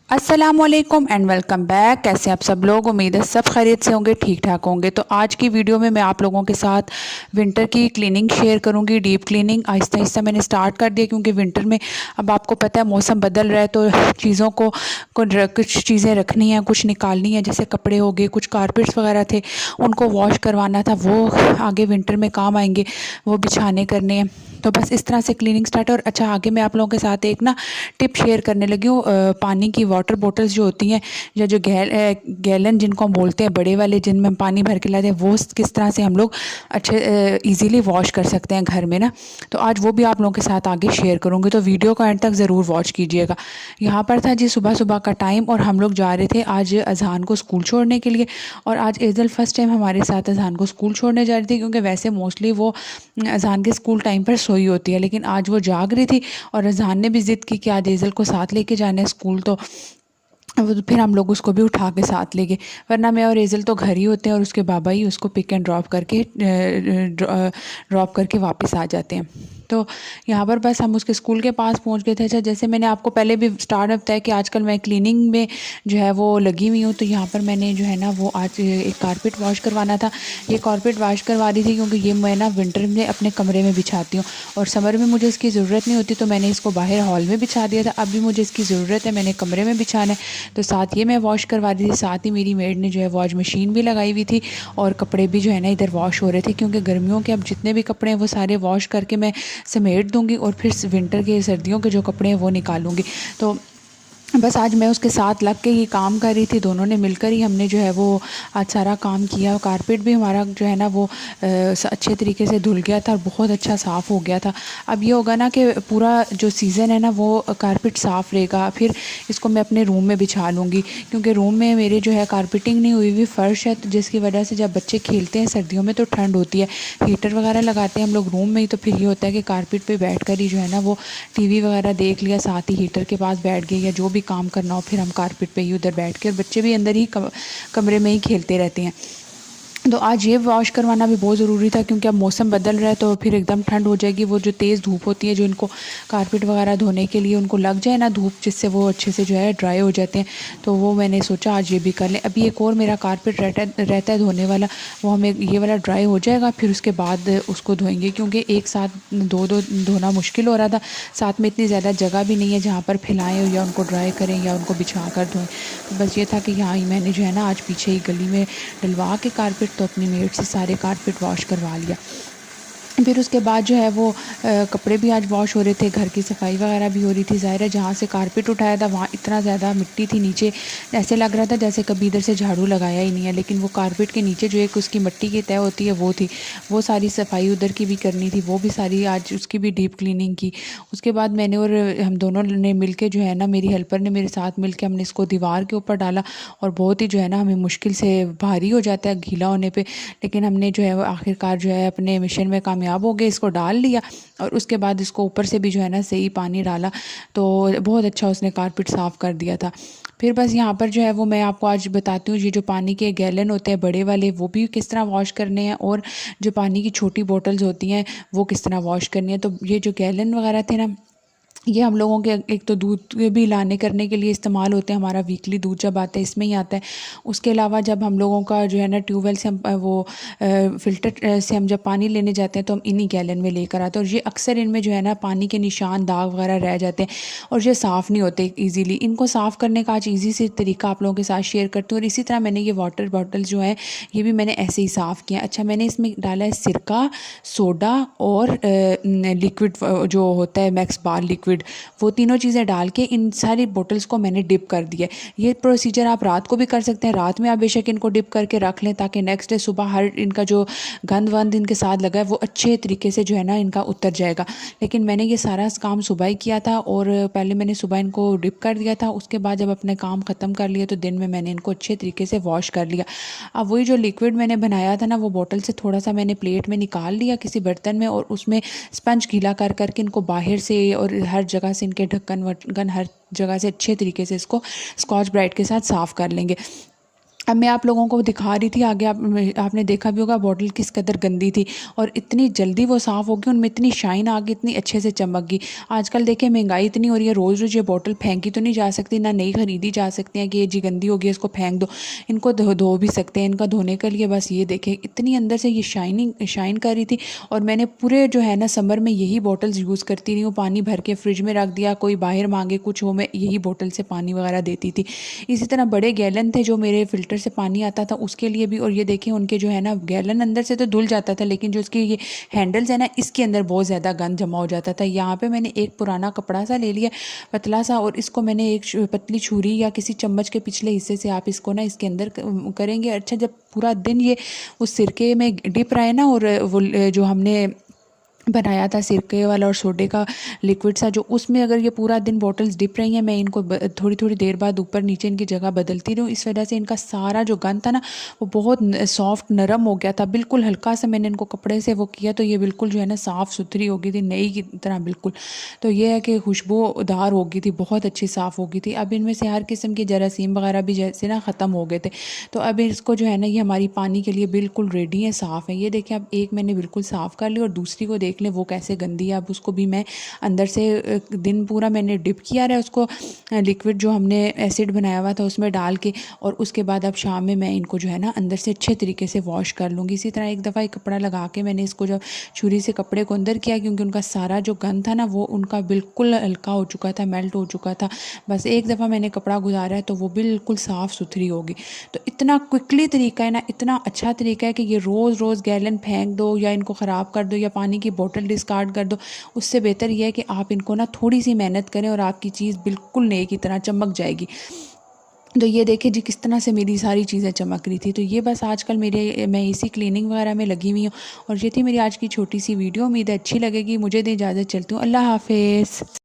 अस्सलामुअलैकुम and welcome back. कैसे आप सब लोग? उम्मीद है सब खैरियत से होंगे, ठीक ठाक होंगे। तो आज की वीडियो में मैं आप लोगों के साथ विंटर की क्लीनिंग शेयर करूंगी। डीप क्लीनिंग आहिस्ता आहिस्ता मैंने स्टार्ट कर दिया क्योंकि विंटर में अब आपको पता है मौसम बदल रहा है, तो चीज़ों को कुछ चीज़ें रखनी है, कुछ निकालनी है। जैसे कपड़े हो गए, कुछ कारपेट्स वगैरह थे उनको वॉश करवाना था, वो आगे विंटर में काम आएंगे, वो बिछाने करने हैं। तो बस इस तरह से क्लीनिंग स्टार्ट। और अच्छा, आगे मैं आप लोगों के साथ एक ना टिप शेयर करने लगी हूँ। पानी की वाटर बॉटल्स जो होती हैं या जो गैलन जिनको हम बोलते हैं, बड़े वाले जिनमें हम पानी भर के लाते हैं, वो किस तरह से हम लोग अच्छे इजीली वॉश कर सकते हैं घर में ना। तो आज वो भी आप लोगों के साथ आगे शेयर करूँगी, तो वीडियो को एंड तक ज़रूर वॉच कीजिएगा। यहाँ पर था जी सुबह सुबह का टाइम और हम लोग जा रहे थे आज अजहान को स्कूल छोड़ने के लिए। और आज एजल फर्स्ट टाइम हमारे साथ अजहान को स्कूल छोड़ने जा रही थी, क्योंकि वैसे मोस्टली वो अजहान के स्कूल टाइम पर सोई होती है, लेकिन आज वो जाग रही थी और अजहान ने भी ज़िद की कि आज एजल को साथ लेके जाना है स्कूल। तो फिर हम लोग उसको भी उठा के साथ ले गए, वरना मैं और एजल तो घर ही होते हैं और उसके बाबा ही उसको पिक एंड ड्रॉप करके वापस आ जाते हैं। तो यहाँ पर बस हम उसके स्कूल के पास पहुँच गए थे। अच्छा, जैसे मैंने आपको पहले भी स्टार्ट बताया कि आजकल मैं क्लीनिंग में जो है वो लगी हुई हूँ, तो यहाँ पर मैंने जो है ना वो आज एक कारपेट वॉश करवाना था। ये कारपेट वॉश करवा रही थी क्योंकि ये मैं ना विंटर में अपने कमरे में बिछाती हूँ और समर में मुझे इसकी ज़रूरत नहीं होती, तो मैंने इसको बाहर हॉल में बिछा दिया था। अभी मुझे इसकी ज़रूरत है, मैंने कमरे में बिछाना है, तो साथ ये मैं वॉश करवा रही थी। साथ ही मेरी मेड ने जो है वॉश मशीन भी लगाई हुई थी और कपड़े भी जो है ना इधर वॉश हो रहे थे, क्योंकि गर्मियों के अब जितने भी कपड़े हैं वो सारे वॉश करके मैं समेट दूंगी और फिर विंटर के सर्दियों के जो कपड़े हैं वो निकालूंगी। तो बस आज मैं उसके साथ लग के ही काम कर रही थी, दोनों ने मिलकर ही हमने जो है वो आज सारा काम किया। कारपेट भी हमारा जो है ना वो अच्छे तरीके से धुल गया था और बहुत अच्छा साफ़ हो गया था। अब ये होगा ना कि पूरा जो सीज़न है ना वो कारपेट साफ़ रहेगा, फिर इसको मैं अपने रूम में बिछा लूँगी, क्योंकि रूम में मेरे जो है कारपेटिंग नहीं हुई हुई फ़र्श है, तो जिसकी वजह से जब बच्चे खेलते हैं सर्दियों में तो ठंड होती है, हीटर वगैरह लगाते हैं हम लोग रूम में ही, तो फिर ये होता है कि कारपेट पर बैठ कर ही जो है ना वो टीवी वगैरह देख लिया, साथ ही हीटर के पास बैठ गए, या जो भी काम करना हो फिर हम कारपेट पे ही उधर बैठ के, और बच्चे भी अंदर ही कमरे में ही खेलते रहते हैं। तो आज ये वॉश करवाना भी बहुत ज़रूरी था, क्योंकि अब मौसम बदल रहा है तो फिर एकदम ठंड हो जाएगी। वो जो तेज़ धूप होती है जो इनको कारपेट वगैरह धोने के लिए उनको लग जाए ना धूप, जिससे वो अच्छे से जो है ड्राई हो जाते हैं, तो वो मैंने सोचा आज ये भी कर लें। अभी एक और मेरा कारपेट रहता है धोने वाला, वो हमें ये वाला ड्राई हो जाएगा, फिर उसके बाद उसको धोएंगे, क्योंकि एक साथ दो धोना मुश्किल हो रहा था। साथ में इतनी ज़्यादा जगह भी नहीं है जहाँ पर फैलाएँ या उनको ड्राई करें या उनको बिछा कर धोएँ। तो बस ये था कि यहाँ मैंने जो है ना आज पीछे ही गली में डलवा के कारपेट तो अपनी मेड से सारे कारपेट वॉश करवा लिया। फिर उसके बाद जो है वो कपड़े भी आज वॉश हो रहे थे, घर की सफाई वगैरह भी हो रही थी। ज़ाहिर है जहाँ से कारपेट उठाया था वहाँ इतना ज़्यादा मिट्टी थी नीचे, ऐसे लग रहा था जैसे कभी इधर से झाड़ू लगाया ही नहीं है, लेकिन वो कारपेट के नीचे जो एक उसकी मिट्टी की तय होती है वो थी, वो सारी सफाई उधर की भी करनी थी, वो भी सारी आज उसकी भी डीप क्लीनिंग की। उसके बाद मैंने और हम दोनों ने मिल के जो है ना, मेरी हेल्पर ने मेरे साथ मिल के हमने इसको दीवार के ऊपर डाला, और बहुत ही जो है ना हमें मुश्किल से भारी हो जाता है गीला होने पर, लेकिन हमने जो है वो आखिरकार जो है अपने मिशन में कामयाब हो गए, इसको डाल लिया। और उसके बाद इसको ऊपर से भी जो है ना सही पानी डाला, तो बहुत अच्छा उसने कारपेट साफ़ कर दिया था। फिर बस यहाँ पर जो है वो मैं आपको आज बताती हूँ, ये जो पानी के गैलन होते हैं बड़े वाले वो भी किस तरह वॉश करने हैं, और जो पानी की छोटी बोतल्स होती हैं वो किस तरह वॉश करनी है। तो ये जो गैलन वगैरह थे ना, ये हम लोगों के एक तो दूध भी लाने करने के लिए इस्तेमाल होते हैं, हमारा वीकली दूध जब आता है इसमें ही आता है। उसके अलावा जब हम लोगों का जो है ना ट्यूबवेल से हम वो फ़िल्टर से हम जब पानी लेने जाते हैं तो हम इन्हीं गैलन में लेकर आते हैं, और ये अक्सर इनमें जो है ना पानी के निशान दाग वगैरह रह जाते हैं और ये साफ़ नहीं होते ईज़िली। इनको साफ़ करने का आज ईज़ी से तरीका आप लोगों के साथ शेयर करती हूँ। और इसी तरह मैंने ये वाटर बॉटल जो है ये भी मैंने ऐसे ही साफ़ किया। अच्छा, मैंने इसमें डाला है सिरका, सोडा और लिक्विड जो होता है मैक्स बार लिक्विड, वो तीनों चीज़ें डाल के इन सारी बोतल्स को मैंने डिप कर दिया। ये प्रोसीजर आप रात को भी कर सकते हैं, रात में आप बेशक इनको डिप करके रख लें ताकि नेक्स्ट डे सुबह हर इनका जो गंद वंद इनके साथ लगा है वो अच्छे तरीके से जो है ना इनका उतर जाएगा। लेकिन मैंने ये सारा काम सुबह ही किया था, और पहले मैंने सुबह इनको डिप कर दिया था, उसके बाद जब अपने काम ख़त्म कर लिया तो दिन में मैंने इनको अच्छे तरीके से वॉश कर लिया। अब वही जो लिक्विड मैंने बनाया था ना, वो बोतल से थोड़ा सा मैंने प्लेट में निकाल लिया किसी बर्तन में, और उसमें स्पंज गीला कर करके इनको बाहर से और हर जगह से इनके ढक्कन वक्कन हर जगह से अच्छे तरीके से इसको स्कॉच ब्राइट के साथ साफ़ कर लेंगे। अब मैं आप लोगों को दिखा रही थी आगे, आपने देखा भी होगा बॉटल किस कदर गंदी थी और इतनी जल्दी वो साफ़ हो गई, उनमें इतनी शाइन आ गई, इतनी अच्छे से चमक गई। आजकल देखिए महंगाई इतनी हो रही है, रोज़ रोज़ ये बॉटल फेंकी तो नहीं जा सकती, ना नई खरीदी जा सकती है कि ये जी गंदी हो गई इसको फेंक दो। इनको धो भी सकते हैं, इनका धोने के लिए बस ये देखें इतनी अंदर से ये शाइन कर रही थी। और मैंने पूरे जो है ना समर में यही बॉटल्स यूज़ करती रही हूँ, पानी भर के फ्रिज में रख दिया, कोई बाहर मांगे कुछ हो, मैं यही बॉटल से पानी वगैरह देती थी। इसी तरह बड़े गैलन थे जो मेरे फ़िल्टर से पानी आता था उसके लिए भी। और ये देखिए उनके जो है ना गैलन अंदर से तो धुल जाता था, लेकिन जो इसकी ये हैंडल्स है ना इसके अंदर बहुत ज़्यादा गंद जमा हो जाता था। यहाँ पे मैंने एक पुराना कपड़ा सा ले लिया पतला सा, और इसको मैंने एक पतली छुरी या किसी चम्मच के पिछले हिस्से से आप इसको ना इसके अंदर करेंगे। अच्छा, जब पूरा दिन ये उस सिरके में डिप रहा है ना, और वो जो हमने बनाया था सिरके वाला और सोडे का लिक्विड सा, जो उसमें अगर ये पूरा दिन बॉटल्स डिप रही हैं, मैं इनको थोड़ी थोड़ी देर बाद ऊपर नीचे इनकी जगह बदलती रहूँ। इस वजह से इनका सारा जो गंद था ना वो बहुत सॉफ्ट नरम हो गया था। बिल्कुल हल्का सा मैंने इनको कपड़े से वो किया तो ये बिल्कुल जो है ना साफ़ सुथरी हो गई थी, नई की तरह बिल्कुल। तो ये है कि खुशबूदार हो गई थी, बहुत अच्छी साफ़ हो गई थी। अब इनमें से हर किस्म के जरासीम वगैरह भी जैसे ना ख़त्म हो गए थे। तो अब इसको जो है ना ये हमारी पानी के लिए बिल्कुल रेडी है, साफ़ है। ये देखिए अब एक मैंने बिल्कुल साफ़ कर ली और दूसरी को देख लें वो कैसे गंदी है। अब उसको भी मैं अंदर से दिन पूरा मैंने डिप किया रहा है उसको, लिक्विड जो हमने एसिड बनाया हुआ था उसमें डाल के, और उसके बाद अब शाम में मैं इनको जो है ना अंदर से अच्छे तरीके से वॉश कर लूँगी। इसी तरह एक दफ़ा एक कपड़ा लगा के मैंने इसको जब छुरी से कपड़े को अंदर किया, क्योंकि उनका सारा जो गंद था ना वो उनका बिल्कुल हल्का हो चुका था, मेल्ट हो चुका था। बस एक दफ़ा मैंने कपड़ा गुजारा है तो वो बिल्कुल साफ़ सुथरी होगी। तो इतना क्विकली तरीका है ना, इतना अच्छा तरीका है कि ये रोज़ रोज़ गैलन फेंक दो या इनको ख़राब कर दो या पानी की बोतल डिस्कार्ड कर दो, उससे बेहतर ये है कि आप इनको ना थोड़ी सी मेहनत करें और आपकी चीज़ बिल्कुल नए की तरह चमक जाएगी। तो ये देखिए जी किस तरह से मेरी सारी चीज़ें चमक रही थी। तो ये बस आजकल मैं इसी क्लीनिंग वगैरह में लगी हुई हूँ। और ये थी मेरी आज की छोटी सी वीडियो, उम्मीद है अच्छी लगेगी। मुझे दे इजाज़त, चलती हूँ, अल्लाह हाफ़िज़।